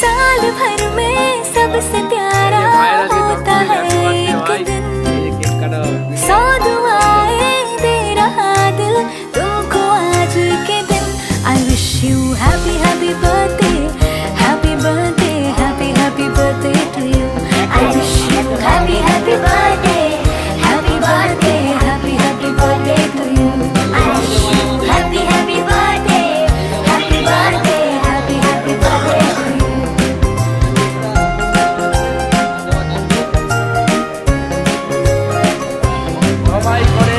साल भर में सबसे प्यारा होता है एक दिन, 100 दुआएं दे रहा दिल तुमको आज के दिन। I wish you happy happy birthday, happy birthday, happy happy birthday to you. I wish you happy happy birthday, happy birthday, happy happy birthday to you. I wish you happy happy birthday, happy birthday, happy happy birthday to you. সবাই করে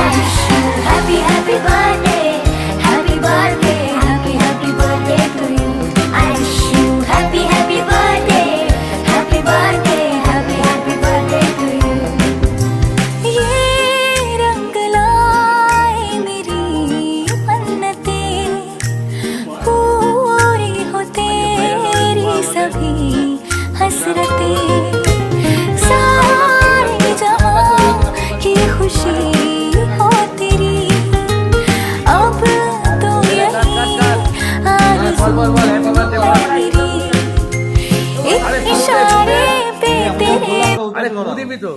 I wish you happy happy birthday, happy birthday, happy happy birthday to you. I wish you happy happy birthday, happy birthday, happy happy birthday to you. ये रंग लाए मेरी मन्नतें, पूरी हो तेरी सभी हसरतें, सारे जहां की खुशी हो तेरी, अब तो यही आरज़ू है मेरी, एक इशारे पे तेरे আরে তু দিবি তো।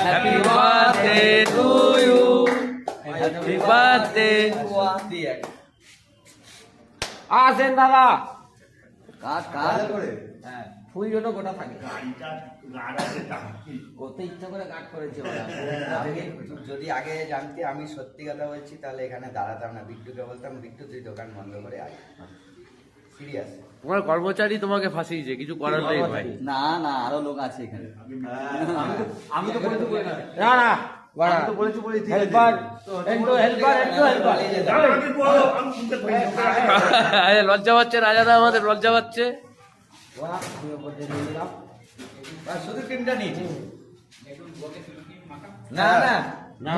Happy birthday to you, happy birthday. আসেন দাদা, কাজ কাজ করে ফুল জন্য গোটা থাকে করতে ইচ্ছা করে কাট করেছে ওরা। যদি আগে জানতে, আমি সত্যি কথা বলছি, তাহলে এখানে দাঁড়াতাম না। বিট্টুকে বলতাম, বিট্টু তুই দোকান বন্ধ করে আয়। সিরিয়াস। তোমার কর্মচারী তোমাকে ফাঁসিয়েছে, কিছু করার নেই ভাই। না না, আরো লোক আছে এখানে। আমি তো বলেছি না না আমি তো বলেছি হেল্পার লজ্জা পাচ্ছে রাজাদা, আমাদের লজ্জা পাচ্ছে। শুধু ক্রিমটা নিয়েছি। না না না